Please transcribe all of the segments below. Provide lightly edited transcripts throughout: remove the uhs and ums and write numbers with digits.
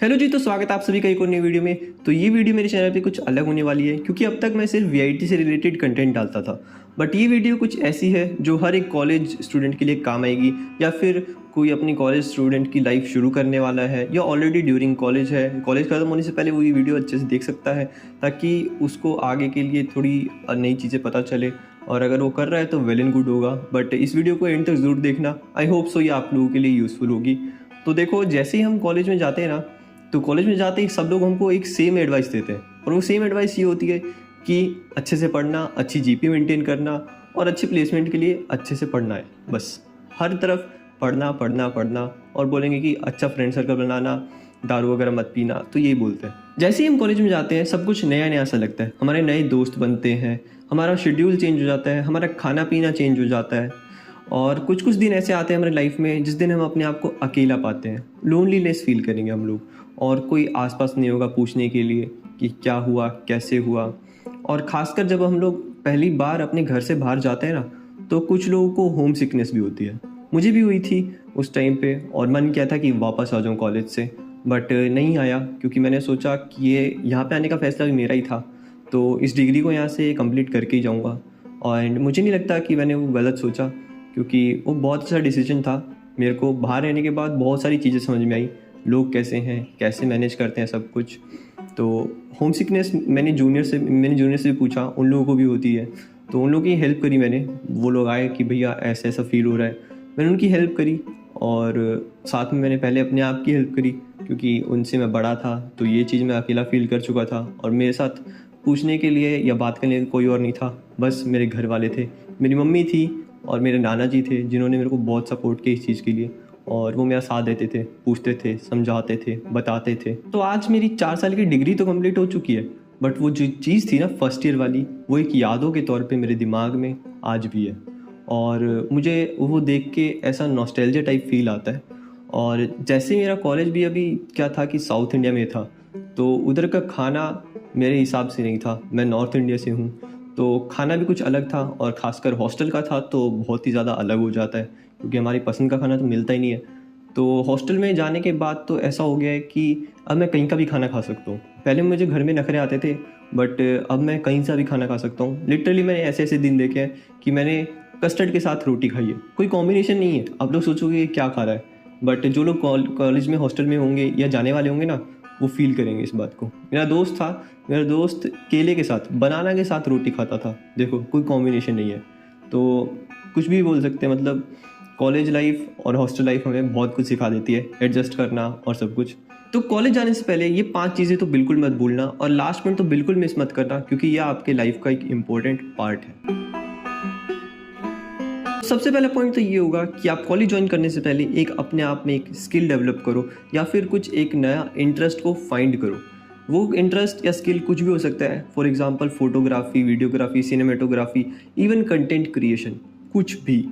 Hello जी, तो स्वागत है आप सभी का एक और नई वीडियो में। तो ये वीडियो मेरे चैनल पे कुछ अलग होने वाली है क्योंकि अब तक मैं सिर्फ वीआईटी से रिलेटेड कंटेंट डालता था, बट ये वीडियो कुछ ऐसी है जो हर एक कॉलेज स्टूडेंट के लिए काम आएगी, या फिर कोई अपनी कॉलेज स्टूडेंट की लाइफ शुरू करने वाला है या ऑलरेडी ड्यूरिंग कॉलेज है, कॉलेज खत्म होने से पहले वो ये वीडियो अच्छे से देख सकता है ताकि उसको आगे के लिए थोड़ी नई चीज़ें पता चले। और अगर वो कर रहा है तो वेल एंड गुड होगा, बट इस वीडियो को एंड तक ज़रूर देखना। आई होप सो ये आप लोगों के लिए यूज़फुल होगी। तो देखो, जैसे ही हम कॉलेज में जाते हैं ना, तो कॉलेज में जाते ही सब लोग हमको एक सेम एडवाइस देते हैं, और वो सेम एडवाइस ये होती है कि अच्छे से पढ़ना, अच्छी जीपी मेंटेन करना और अच्छी प्लेसमेंट के लिए अच्छे से पढ़ना है। बस हर तरफ पढ़ना पढ़ना पढ़ना, और बोलेंगे कि अच्छा फ्रेंड सर्कल बनाना, दारू वगैरह मत पीना, तो यही बोलते हैं। जैसे ही हम कॉलेज में जाते हैं सब कुछ नया नया सा लगता है, हमारे नए दोस्त बनते हैं, हमारा शेड्यूल चेंज हो जाता है, हमारा खाना पीना चेंज हो जाता है, और कुछ कुछ दिन ऐसे आते हैं हमारी लाइफ में जिस दिन हम अपने आप को अकेला पाते हैं, लोनलीनेस फील करेंगे हम लोग, और कोई आसपास नहीं होगा पूछने के लिए कि क्या हुआ, कैसे हुआ। और ख़ासकर जब हम लोग पहली बार अपने घर से बाहर जाते हैं ना, तो कुछ लोगों को होम सिकनेस भी होती है। मुझे भी हुई थी उस टाइम पे, और मन किया था कि वापस आ जाऊँ कॉलेज से, बट नहीं आया क्योंकि मैंने सोचा कि ये यहाँ पे आने का फ़ैसला भी मेरा ही था, तो इस डिग्री को यहाँ से कंप्लीट करके ही जाऊँगा। और मुझे नहीं लगता कि मैंने वो गलत सोचा, क्योंकि वो बहुत अच्छा डिसीजन था। मेरे को बाहर रहने के बाद बहुत सारी चीज़ें समझ में आई, लोग कैसे हैं, कैसे मैनेज करते हैं सब कुछ। तो होम सिकनेस मैंने जूनियर से भी पूछा, उन लोगों को भी होती है, तो उन लोगों की हेल्प करी मैंने। वो लोग आए कि भैया ऐसा ऐसा फील हो रहा है, मैंने उनकी हेल्प करी, और साथ में मैंने पहले अपने आप की हेल्प करी क्योंकि उनसे मैं बड़ा था, तो ये चीज़ मैं अकेला फील कर चुका था, और मेरे साथ पूछने के लिए या बात करने के लिए कोई और नहीं था, बस मेरे घर वाले थे। मेरी मम्मी थी और मेरे नाना जी थे जिन्होंने मेरे को बहुत सपोर्ट किया इस चीज़ के लिए, और वो मेरा साथ देते थे, पूछते थे, समझाते थे, बताते थे। तो आज मेरी 4 साल की डिग्री तो कंप्लीट हो चुकी है, बट वो जो चीज़ थी ना फर्स्ट ईयर वाली, वो एक यादों के तौर पे मेरे दिमाग में आज भी है, और मुझे वो देख के ऐसा नॉस्टैल्जिया टाइप फील आता है। और जैसे मेरा कॉलेज भी अभी क्या था कि साउथ इंडिया में था, तो उधर का खाना मेरे हिसाब से नहीं था। मैं नॉर्थ इंडिया से हूँ, तो खाना भी कुछ अलग था, और ख़ासकर हॉस्टल का था तो बहुत ही ज़्यादा अलग हो जाता है क्योंकि हमारी पसंद का खाना तो मिलता ही नहीं है। तो हॉस्टल में जाने के बाद तो ऐसा हो गया है कि अब मैं कहीं का भी खाना खा सकता हूँ। पहले मुझे घर में नखरे आते थे, बट अब मैं कहीं सा भी खाना खा सकता हूँ। लिटरली मैंने ऐसे ऐसे दिन देखे हैं कि मैंने कस्टर्ड के साथ रोटी खाई है। कोई कॉम्बिनेशन नहीं है, आप लोग सोचोगे ये क्या खा रहा है, बट जो लोग कॉलेज में हॉस्टल में होंगे या जाने वाले होंगे ना, वो फील करेंगे इस बात को। मेरा दोस्त केले के साथ, बनाना के साथ रोटी खाता था। देखो, कोई कॉम्बिनेशन नहीं है, तो कुछ भी बोल सकते हैं। मतलब कॉलेज लाइफ और हॉस्टल लाइफ हमें बहुत कुछ सिखा देती है, एडजस्ट करना और सब कुछ। तो कॉलेज जाने से पहले ये 5 चीज़ें तो बिल्कुल मत भूलना, और लास्ट में तो बिल्कुल मिस मत करना क्योंकि यह आपके लाइफ का एक इम्पोर्टेंट पार्ट है। सबसे पहला पॉइंट तो ये होगा कि आप कॉलेज ज्वाइन करने से पहले एक अपने आप में एक स्किल डेवलप करो, या फिर कुछ एक नया इंटरेस्ट को फाइंड करो। वो इंटरेस्ट या स्किल कुछ भी हो सकता है। For example photography, videography, cinematography, even content creation, कुछ भी।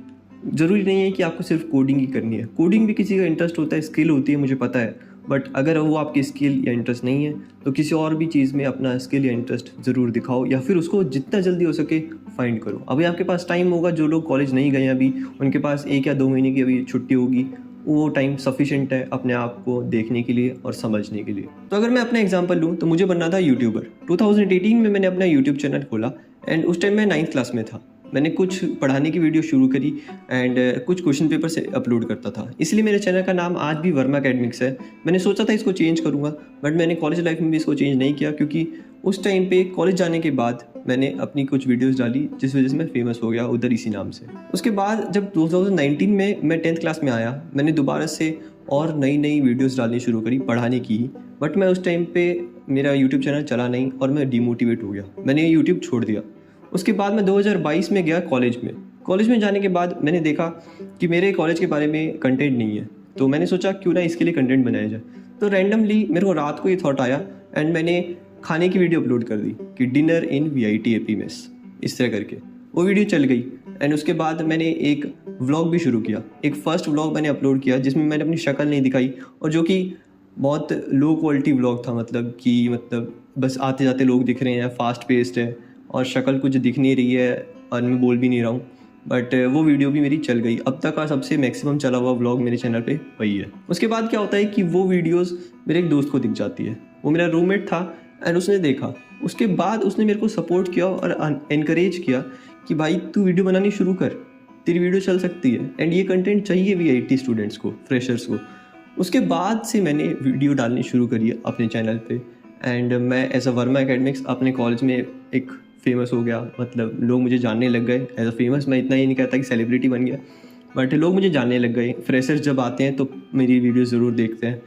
ज़रूरी नहीं है कि आपको सिर्फ कोडिंग ही करनी है। कोडिंग भी किसी का इंटरेस्ट होता है, स्किल होती है, मुझे पता है, बट अगर वो आपकी स्किल या इंटरेस्ट नहीं है तो किसी और भी चीज़ में अपना स्किल या इंटरेस्ट ज़रूर दिखाओ, या फिर उसको जितना जल्दी हो सके फाइंड करो। अभी आपके पास टाइम होगा, जो लोग कॉलेज नहीं गए अभी, उनके पास 1 या 2 महीने की अभी छुट्टी होगी, वो टाइम सफिशिएंट है अपने आप को देखने के लिए और समझने के लिए। तो अगर मैं अपना एग्जांपल लूँ तो मुझे बनना था यूट्यूबर। 2018 में मैंने अपना यूट्यूब चैनल खोला, एंड उस टाइम मैं 9th क्लास में था। मैंने कुछ पढ़ाने की वीडियो शुरू करी, एंड कुछ क्वेश्चन पेपर से अपलोड करता था, इसलिए मेरे चैनल का नाम आज भी वर्मा अकेडमिक्स है। मैंने सोचा था इसको चेंज करूँगा, बट मैंने कॉलेज लाइफ में भी इसको चेंज नहीं किया क्योंकि उस टाइम पे कॉलेज जाने के बाद मैंने अपनी कुछ वीडियोस डाली जिस वजह से मैं फेमस हो गया उधर इसी नाम से। उसके बाद जब 2019 में मैं 10th क्लास में आया, मैंने दोबारा से और नई नई वीडियोस डालनी शुरू करी पढ़ाने की ही, बट मैं उस टाइम पे मेरा यूट्यूब चैनल चला नहीं और मैं डिमोटिवेट हो गया, मैंने यूट्यूब छोड़ दिया। उसके बाद मैं 2022 में गया कॉलेज में। कॉलेज में जाने के बाद मैंने देखा कि मेरे कॉलेज के बारे में कंटेंट नहीं है, तो मैंने सोचा क्यों ना इसके लिए कंटेंट बनाया जाए। तो रैंडमली मेरे को रात को ये थॉट आया, एंड मैंने खाने की वीडियो अपलोड कर दी कि डिनर इन वीआईटी एपी मेस, इस तरह करके वो वीडियो चल गई। एंड उसके बाद मैंने एक व्लॉग भी शुरू किया। एक फ़र्स्ट व्लॉग मैंने अपलोड किया जिसमें मैंने अपनी शक्ल नहीं दिखाई, और जो कि बहुत लो क्वालिटी व्लॉग था, मतलब बस आते जाते लोग दिख रहे हैं, फास्ट पेस्ड है, और शक्ल कुछ दिख नहीं रही है, और मैं बोल भी नहीं रहा हूँ। बट वो वीडियो भी मेरी चल गई। अब तक का सबसे मैक्सिमम चला हुआ व्लॉग मेरे चैनल पे वही है। उसके बाद क्या होता है कि वो वीडियोस मेरे एक दोस्त को दिख जाती है, वो मेरा रूममेट था एंड उसने देखा। उसके बाद उसने मेरे को सपोर्ट किया और इनकरेज किया कि भाई तू वीडियो बनानी शुरू कर, तेरी वीडियो चल सकती है एंड ये कंटेंट चाहिए VIT स्टूडेंट्स को, फ्रेशर्स को। उसके बाद से मैंने वीडियो डालनी शुरू करी अपने चैनल पे एंड मैं एज अ वर्मा एकेडमिक्स अपने कॉलेज में एक फेमस हो गया। मतलब लोग मुझे जानने लग गए एज अ फेमस। मैं इतना ही नहीं कहता कि सेलिब्रिटी बन गया, बट लोग मुझे जानने लग गए। फ्रेशर्स जब आते हैं तो मेरी वीडियो ज़रूर देखते हैं।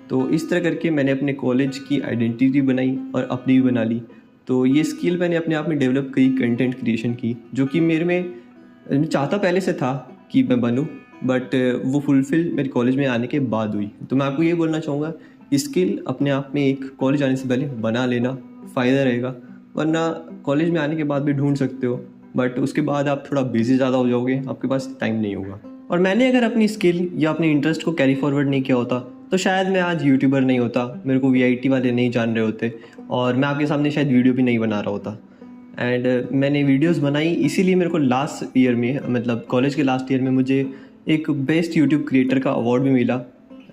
तो इस तरह करके मैंने अपने कॉलेज की आइडेंटिटी बनाई और अपनी भी बना ली। तो ये स्किल मैंने अपने आप में डेवलप की, कंटेंट क्रिएशन की, जो कि मेरे में चाहता पहले से था कि मैं बनूं, बट वो फुलफ़िल मेरे कॉलेज में आने के बाद हुई। तो मैं आपको ये बोलना चाहूँगा, स्किल अपने आप में एक कॉलेज आने से पहले बना लेना फ़ायदा रहेगा, वरना कॉलेज में आने के बाद भी ढूंढ सकते हो, बट उसके बाद आप थोड़ा बिजी ज़्यादा हो जाओगे, आपके पास टाइम नहीं होगा। और मैंने अगर अपनी स्किल या अपने इंटरेस्ट को कैरी फॉरवर्ड नहीं किया होता तो शायद मैं आज यूट्यूबर नहीं होता, मेरे को VIT वाले नहीं जान रहे होते और मैं आपके सामने शायद वीडियो भी नहीं बना रहा होता। एंड मैंने वीडियोस बनाई इसीलिए मेरे को लास्ट ईयर में, मतलब कॉलेज के लास्ट ईयर में, मुझे एक बेस्ट यूट्यूब क्रिएटर का अवार्ड भी मिला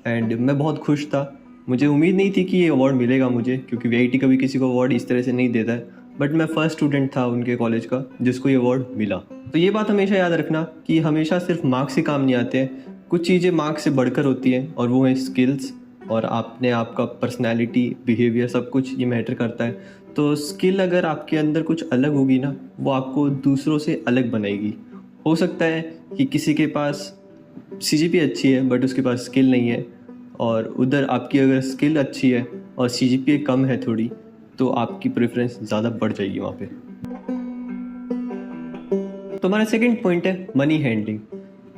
एंड मैं बहुत खुश था। मुझे उम्मीद नहीं थी कि ये अवार्ड मिलेगा मुझे, क्योंकि VIT कभी किसी को अवार्ड इस तरह से नहीं देता है, बट मैं फर्स्ट स्टूडेंट था उनके कॉलेज का जिसको ये अवार्ड मिला। तो ये बात हमेशा याद रखना कि हमेशा सिर्फ मार्क्स से काम नहीं आते हैं, कुछ चीज़ें मार्क्स से बढ़कर होती हैं और वो है स्किल्स, और आपने आपका पर्सनैलिटी, बिहेवियर, सब कुछ ये मैटर करता है। तो स्किल अगर आपके अंदर कुछ अलग होगी ना, वो आपको दूसरों से अलग बनाएगी। हो सकता है कि किसी के पास CGPA अच्छी है बट उसके पास स्किल नहीं है, और उधर आपकी अगर स्किल अच्छी है और CGPA कम है थोड़ी, तो आपकी प्रेफरेंस ज़्यादा बढ़ जाएगी वहाँ पे। तो हमारा सेकंड पॉइंट है मनी हैंडलिंग।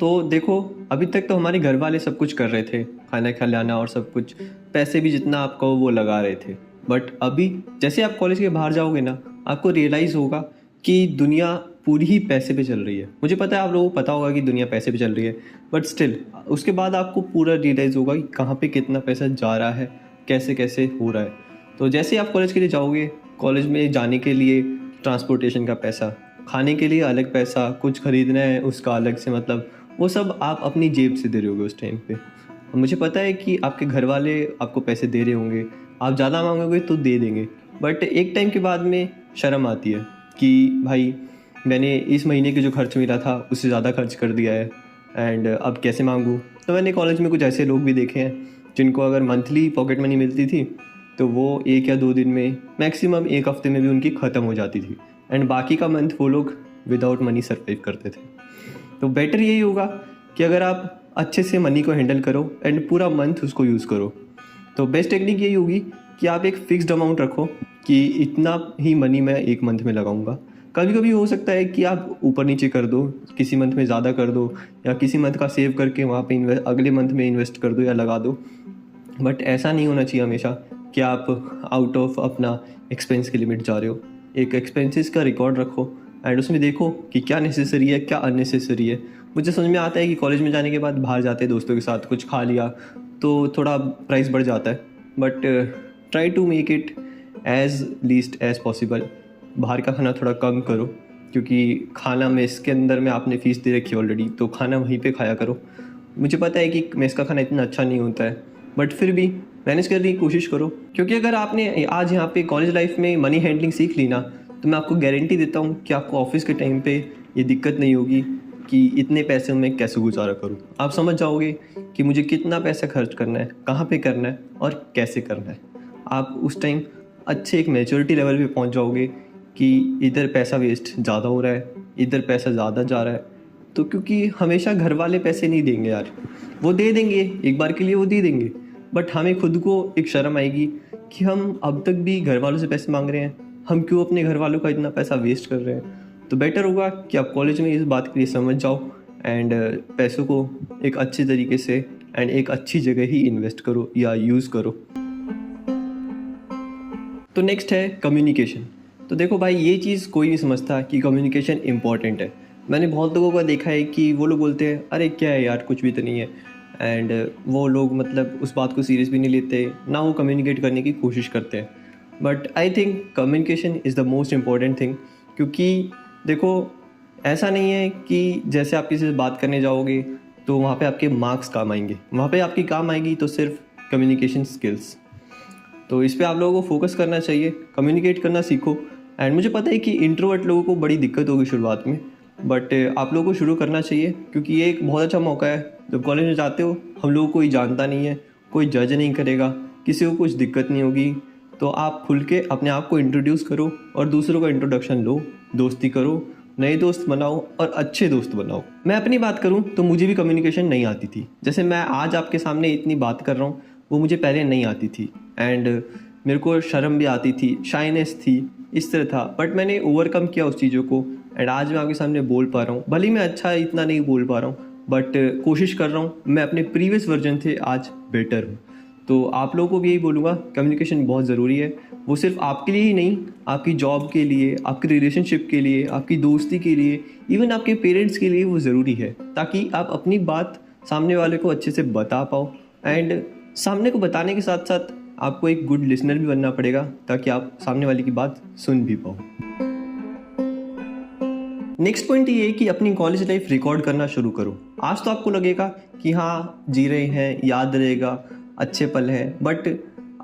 तो देखो, अभी तक तो हमारे घर वाले सब कुछ कर रहे थे, खाना खिलाना और सब कुछ, पैसे भी जितना आप कहो वो लगा रहे थे। बट अभी जैसे आप कॉलेज के बाहर जाओगे ना, आपको रियलाइज़ होगा कि दुनिया पूरी ही पैसे पे चल रही है। मुझे पता है आप लोगों को पता होगा कि दुनिया पैसे पे चल रही है, बट स्टिल उसके बाद आपको पूरा रियलाइज़ होगा कि कहाँ पे कितना पैसा जा रहा है, कैसे कैसे हो रहा है। तो जैसे आप कॉलेज के लिए जाओगे, कॉलेज में जाने के लिए ट्रांसपोर्टेशन का पैसा, खाने के लिए अलग पैसा, कुछ ख़रीदना है उसका अलग से, मतलब वो सब आप अपनी जेब से दे रहे होगे उस टाइम पे। मुझे पता है कि आपके घर वाले आपको पैसे दे रहे होंगे, आप ज़्यादा मांगोगे तो दे देंगे, बट एक टाइम के बाद में शर्म आती है कि भाई मैंने इस महीने के जो खर्च मिला था उससे ज़्यादा खर्च कर दिया है एंड अब कैसे मांगूँ। तो मैंने कॉलेज में कुछ ऐसे लोग भी देखे हैं जिनको अगर मंथली पॉकेट मनी मिलती थी तो वो 1 या 2 दिन में, मैक्सिमम 1 हफ्ते में भी उनकी ख़त्म हो जाती थी एंड बाकी का मंथ वो लोग विदाउट मनी सर्वाइव करते थे। तो बेटर यही होगा कि अगर आप अच्छे से मनी को हैंडल करो एंड पूरा मंथ उसको यूज़ करो। तो बेस्ट टेक्निक यही होगी कि आप एक फ़िक्स्ड अमाउंट रखो कि इतना ही मनी मैं एक मंथ में लगाऊंगा। कभी कभी हो सकता है कि आप ऊपर नीचे कर दो, किसी मंथ में ज़्यादा कर दो या किसी मंथ का सेव करके वहाँ पे अगले मंथ में इन्वेस्ट कर दो या लगा दो, बट ऐसा नहीं होना चाहिए हमेशा कि आप आउट ऑफ अपना एक्सपेंस की लिमिट जा रहे हो। एक एक्सपेंसेस का रिकॉर्ड रखो एंड उसमें देखो कि क्या नेसेसरी है, क्या अननेसेसरी है। मुझे समझ में आता है कि कॉलेज में जाने के बाद बाहर जाते हैं दोस्तों के साथ, कुछ खा लिया तो थोड़ा प्राइस बढ़ जाता है, but try to make it as least as possible. बाहर का खाना थोड़ा कम करो, क्योंकि खाना मेस के अंदर में आपने फ़ीस दे रखी है ऑलरेडी, तो खाना वहीं पे खाया करो। मुझे पता है कि मेस का खाना इतना अच्छा नहीं होता है, बट फिर भी मैनेज करने की कोशिश करो, क्योंकि अगर आपने आज यहाँ पे कॉलेज लाइफ में मनी हैंडलिंग सीख ली ना, तो मैं आपको गारंटी देता हूँ कि आपको ऑफिस के टाइम पे ये दिक्कत नहीं होगी कि इतने पैसे में कैसे गुजारा करूँ। आप समझ जाओगे कि मुझे कितना पैसा खर्च करना है, कहाँ पे करना है और कैसे करना है। आप उस टाइम अच्छे एक मैच्योरिटी लेवल पे पहुँच जाओगे कि इधर पैसा वेस्ट ज़्यादा हो रहा है, इधर पैसा ज़्यादा जा रहा है। तो क्योंकि हमेशा घर वाले पैसे नहीं देंगे यार, वो दे देंगे एक बार के लिए, वो दे देंगे, बट हमें खुद को एक शर्म आएगी कि हम अब तक भी घर वालों से पैसे मांग रहे हैं, हम क्यों अपने घर वालों का इतना पैसा वेस्ट कर रहे हैं। तो बेटर होगा कि आप कॉलेज में इस बात के लिए समझ जाओ एंड पैसों को एक अच्छे तरीके से एंड एक अच्छी जगह ही इन्वेस्ट करो या यूज़ करो। तो नेक्स्ट है कम्युनिकेशन। तो देखो भाई, ये चीज़ कोई नहीं समझता कि कम्युनिकेशन इंपॉर्टेंट है। मैंने बहुत लोगों का देखा है कि वो लोग बोलते हैं अरे क्या है यार, कुछ भी तो नहीं है, एंड वो लोग मतलब उस बात को सीरियस भी नहीं लेते, ना वो कम्युनिकेट करने की कोशिश करते हैं। But I think communication is the most important thing, क्योंकि देखो ऐसा नहीं है कि जैसे आप किसी से बात करने जाओगे तो वहाँ पे आपके मार्क्स काम आएंगे, वहाँ पे आपकी काम आएगी तो सिर्फ कम्युनिकेशन स्किल्स। तो इस पे आप लोगों को फोकस करना चाहिए, कम्युनिकेट करना सीखो। एंड मुझे पता है कि इंट्रोवर्ट लोगों को बड़ी दिक्कत होगी शुरुआत में, बट आप लोगों को शुरू करना चाहिए क्योंकि ये एक बहुत अच्छा मौका है। जब कॉलेज में जाते हो हम लोगों को कोई जानता नहीं है, कोई जज नहीं करेगा, किसी को कुछ दिक्कत नहीं होगी। तो आप खुल के अपने आप को इंट्रोड्यूस करो और दूसरों का इंट्रोडक्शन लो, दोस्ती करो, नए दोस्त बनाओ और अच्छे दोस्त बनाओ। मैं अपनी बात करूं तो मुझे भी कम्युनिकेशन नहीं आती थी। जैसे मैं आज आपके सामने इतनी बात कर रहा हूं, वो मुझे पहले नहीं आती थी। एंड मेरे को शर्म भी आती थी, शाइनेस थी, इस तरह था। बट मैंने ओवरकम किया उस चीज़ों को एंड आज मैं आपके सामने बोल पा रहा हूँ। भले ही मैं अच्छा इतना नहीं बोल पा रहा हूँ बट कोशिश कर रहा हूँ। मैं अपने प्रीवियस वर्जन से आज बेटर हूँ। तो आप लोगों को भी यही बोलूँगा, कम्युनिकेशन बहुत ज़रूरी है। वो सिर्फ आपके लिए ही नहीं, आपकी जॉब के लिए, आपकी रिलेशनशिप के लिए, आपकी दोस्ती के लिए, इवन आपके पेरेंट्स के लिए वो ज़रूरी है, ताकि आप अपनी बात सामने वाले को अच्छे से बता पाओ। एंड सामने को बताने के साथ साथ आपको एक गुड लिसनर भी बनना पड़ेगा ताकि आप सामने वाले की बात सुन भी पाओ। नेक्स्ट पॉइंट ये है कि अपनी कॉलेज लाइफ रिकॉर्ड करना शुरू करो। आज तो आपको लगेगा कि हाँ जी रहे हैं, याद रहेगा, अच्छे पल हैं, बट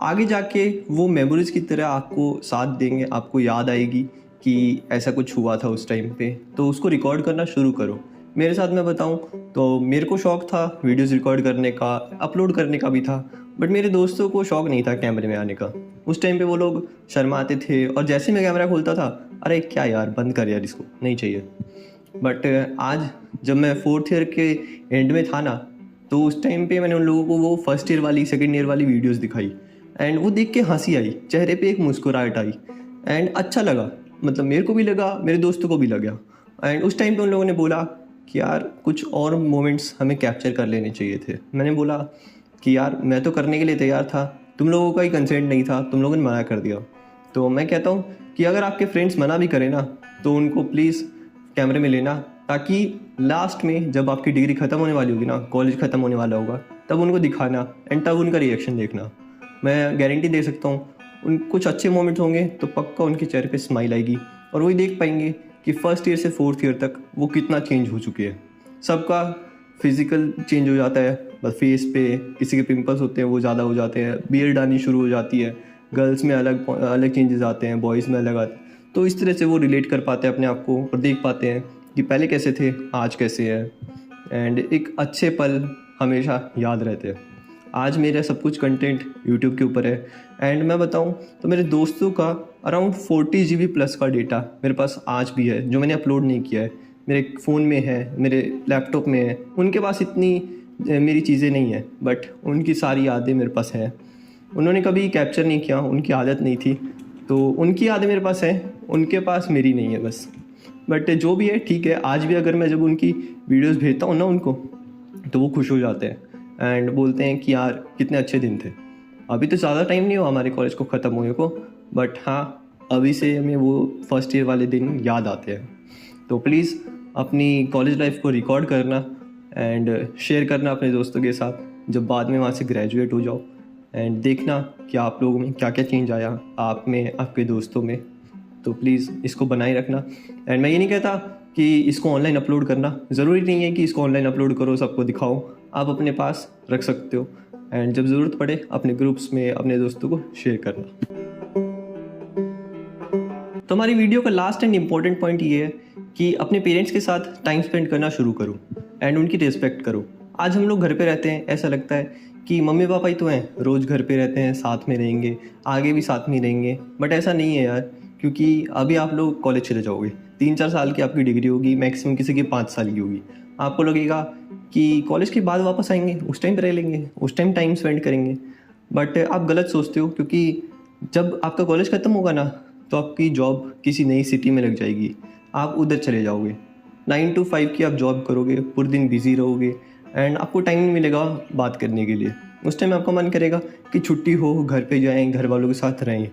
आगे जाके वो मेमोरीज की तरह आपको साथ देंगे, आपको याद आएगी कि ऐसा कुछ हुआ था उस टाइम पे। तो उसको रिकॉर्ड करना शुरू करो। मेरे साथ मैं बताऊं तो मेरे को शौक़ था वीडियोस रिकॉर्ड करने का, अपलोड करने का भी था, बट मेरे दोस्तों को शौक़ नहीं था कैमरे में आने का। उस टाइम पे वो लोग शर्माते थे और जैसे मैं कैमरा खोलता था, अरे क्या यार, बंद कर यार, इसको नहीं चाहिए। बट आज जब मैं 4th ईयर के एंड में था ना, तो उस टाइम पे मैंने उन लोगों को वो 1st ईयर वाली, 2nd ईयर वाली वीडियोस दिखाई एंड वो देख के हंसी आई, चेहरे पे एक मुस्कुराहट आई एंड अच्छा लगा। मतलब मेरे को भी लगा, मेरे दोस्तों को भी लगा। एंड उस टाइम पे उन लोगों ने बोला कि यार कुछ और मोमेंट्स हमें कैप्चर कर लेने चाहिए थे। मैंने बोला कि यार मैं तो करने के लिए तैयार था, तुम लोगों का ही कंसेंट नहीं था, तुम लोगों ने मना कर दिया। तो मैं कहता हूँ कि अगर आपके फ्रेंड्स मना भी करें ना, तो उनको प्लीज़ कैमरे में लेना, ताकि लास्ट में जब आपकी डिग्री ख़त्म होने वाली होगी ना, कॉलेज ख़त्म होने वाला होगा, तब उनको दिखाना एंड तब उनका रिएक्शन देखना। मैं गारंटी दे सकता हूँ उन कुछ अच्छे मोमेंट्स होंगे तो पक्का उनके चेहरे पे स्माइल आएगी और वही देख पाएंगे कि 1st ईयर से 4th ईयर तक वो कितना चेंज हो चुके हैं। सबका फिजिकल चेंज हो जाता है, बस फेस पे किसी के पिंपल्स होते हैं वो ज़्यादा हो जाते हैं, बियर्ड आनी शुरू हो जाती है, गर्ल्स में अलग अलग चेंजेस आते हैं, बॉयज़ में अलग आते हैं। तो इस तरह से वो रिलेट कर पाते हैं अपने आप को और देख पाते हैं कि पहले कैसे थे, आज कैसे है। एंड एक अच्छे पल हमेशा याद रहते हैं। आज मेरा सब कुछ कंटेंट यूट्यूब के ऊपर है एंड मैं बताऊं तो मेरे दोस्तों का अराउंड 40 GB प्लस का डेटा मेरे पास आज भी है, जो मैंने अपलोड नहीं किया है। मेरे फ़ोन में है, मेरे लैपटॉप में है। उनके पास इतनी मेरी चीज़ें नहीं है, बट उनकी सारी यादें मेरे पास हैं। उन्होंने कभी कैप्चर नहीं किया, उनकी आदत नहीं थी, तो उनकी यादें मेरे पास हैं, उनके पास मेरी नहीं है बस। बट जो भी है ठीक है। आज भी अगर मैं जब उनकी वीडियोस भेजता हूँ ना उनको, तो वो खुश हो जाते हैं एंड बोलते हैं कि यार कितने अच्छे दिन थे। अभी तो ज़्यादा टाइम नहीं हुआ हमारे कॉलेज को ख़त्म हुए को, बट हाँ अभी से हमें वो 1st ईयर वाले दिन याद आते हैं। तो प्लीज़ अपनी कॉलेज लाइफ को रिकॉर्ड करना एंड शेयर करना अपने दोस्तों के साथ जब बाद में वहाँ से ग्रेजुएट हो जाओ, एंड देखना कि आप लोगों में क्या क्या चेंज आया, आप में, आपके दोस्तों में। तो प्लीज़ इसको बनाए रखना। एंड मैं ये नहीं कहता कि इसको ऑनलाइन अपलोड करना, ज़रूरी नहीं है कि इसको ऑनलाइन अपलोड करो, सबको दिखाओ। आप अपने पास रख सकते हो एंड जब ज़रूरत पड़े अपने ग्रुप्स में अपने दोस्तों को शेयर करना। तो हमारी वीडियो का लास्ट एंड इम्पॉर्टेंट पॉइंट ये है कि अपने पेरेंट्स के साथ टाइम स्पेंड करना शुरू करो एंड उनकी रिस्पेक्ट करो। आज हम लोग घर पे रहते हैं, ऐसा लगता है कि मम्मी पापा ही तो हैं, रोज़ घर पे रहते हैं, साथ में रहेंगे, आगे भी साथ में रहेंगे। बट ऐसा नहीं है यार, क्योंकि अभी आप लोग कॉलेज चले जाओगे, 3-4 साल की आपकी डिग्री होगी, मैक्सिमम किसी की 5 साल की होगी। आपको लगेगा कि कॉलेज के बाद वापस आएंगे, उस टाइम पर रह लेंगे, उस टाइम टाइम स्पेंड करेंगे। बट आप गलत सोचते हो, क्योंकि जब आपका कॉलेज ख़त्म होगा ना, तो आपकी जॉब किसी नई सिटी में लग जाएगी, आप उधर चले जाओगे। 9 to 5 की आप जॉब करोगे, पूरे दिन बिजी रहोगे एंड आपको टाइम नहीं मिलेगा बात करने के लिए। उस टाइम आपका मन करेगा कि छुट्टी हो, घर पे जाएं, घर वालों के साथ रहें।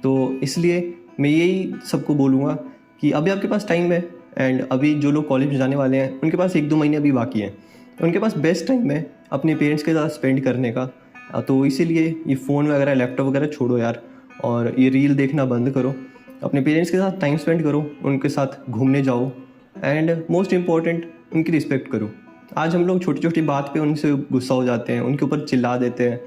तो इसलिए मैं यही सबको बोलूँगा कि अभी आपके पास टाइम है एंड अभी जो लोग कॉलेज में जाने वाले हैं उनके पास 1-2 महीने अभी बाकी हैं, उनके पास बेस्ट टाइम है अपने पेरेंट्स के साथ स्पेंड करने का। तो इसीलिए ये फ़ोन वगैरह, लैपटॉप वगैरह छोड़ो यार, और ये रील देखना बंद करो, अपने पेरेंट्स के साथ टाइम स्पेंड करो, उनके साथ घूमने जाओ एंड मोस्ट इम्पॉर्टेंट, उनकी रिस्पेक्ट करो। आज हम लोग छोटी छोटी बात पे उनसे गुस्सा हो जाते हैं, उनके ऊपर चिल्ला देते हैं।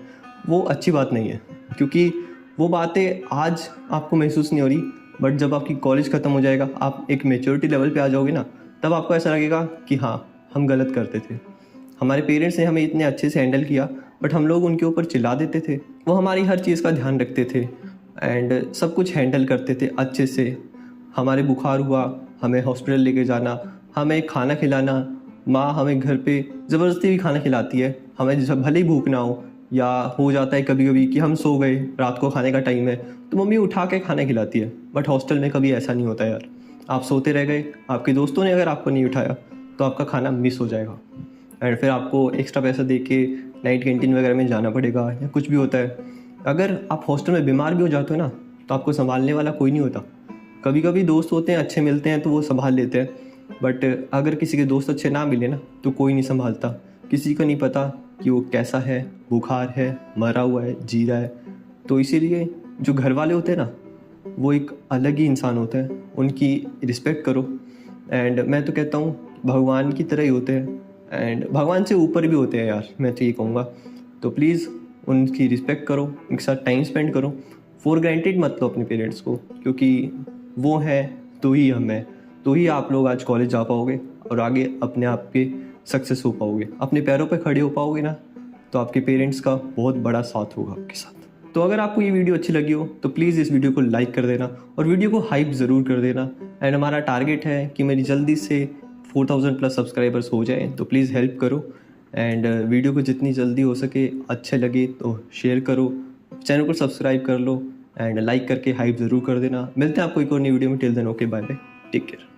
वो अच्छी बात नहीं है, क्योंकि वो बातें आज आपको महसूस नहीं हो रही, बट जब आपकी कॉलेज ख़त्म हो जाएगा, आप एक मेच्योरिटी लेवल पे आ जाओगे ना, तब आपको ऐसा लगेगा कि हाँ, हम गलत करते थे। हमारे पेरेंट्स ने हमें इतने अच्छे से हैंडल किया, बट हम लोग उनके ऊपर चिल्ला देते थे। वो हमारी हर चीज़ का ध्यान रखते थे एंड सब कुछ हैंडल करते थे अच्छे से। हमारे बुखार हुआ, हमें हॉस्पिटल लेके जाना, हमें खाना खिलाना। माँ हमें घर पे ज़बरदस्ती भी खाना खिलाती है, हमें जब भले ही भूख ना हो, या हो जाता है कभी कभी कि हम सो गए, रात को खाने का टाइम है, तो मम्मी उठा के खाना खिलाती है। बट हॉस्टल में कभी ऐसा नहीं होता यार। आप सोते रह गए, आपके दोस्तों ने अगर आपको नहीं उठाया, तो आपका खाना मिस हो जाएगा एंड फिर आपको एक्स्ट्रा पैसा दे के नाइट कैंटीन वगैरह में जाना पड़ेगा, या कुछ भी होता है। अगर आप हॉस्टल में बीमार भी हो जाते हो ना, तो आपको संभालने वाला कोई नहीं होता। कभी कभी दोस्त होते हैं अच्छे, मिलते हैं तो वो संभाल लेते हैं, बट अगर किसी के दोस्त अच्छे ना मिले ना, तो कोई नहीं संभालता। किसी को नहीं पता कि वो कैसा है, बुखार है, मरा हुआ है, जी रहा है। तो इसीलिए जो घर वाले होते हैं ना, वो एक अलग ही इंसान होते हैं, उनकी रिस्पेक्ट करो। एंड मैं तो कहता हूँ भगवान की तरह ही होते हैं, एंड भगवान से ऊपर भी होते हैं यार, मैं तो ये कहूँगा। तो प्लीज़ उनकी रिस्पेक्ट करो, उनके साथ टाइम स्पेंड करो। फॉर ग्रांटेड मत लो अपने पेरेंट्स को, क्योंकि वो हैं तो ही हम हैं। तो ही आप लोग आज कॉलेज जा पाओगे और आगे अपने आप के सक्सेस हो पाओगे, अपने पैरों पे खड़े हो पाओगे ना, तो आपके पेरेंट्स का बहुत बड़ा साथ होगा आपके साथ। तो अगर आपको ये वीडियो अच्छी लगी हो, तो प्लीज़ इस वीडियो को लाइक कर देना और वीडियो को हाइप ज़रूर कर देना। एंड हमारा टारगेट है कि मेरी जल्दी से 4000 प्लस सब्सक्राइबर्स हो जाए, तो प्लीज़ हेल्प करो। एंड वीडियो को जितनी जल्दी हो सके, अच्छे लगे तो शेयर करो, चैनल को सब्सक्राइब कर लो एंड लाइक करके हाइप ज़रूर कर देना। मिलते हैं आपको एक और नई वीडियो में। Till then okay, bye bye, take care.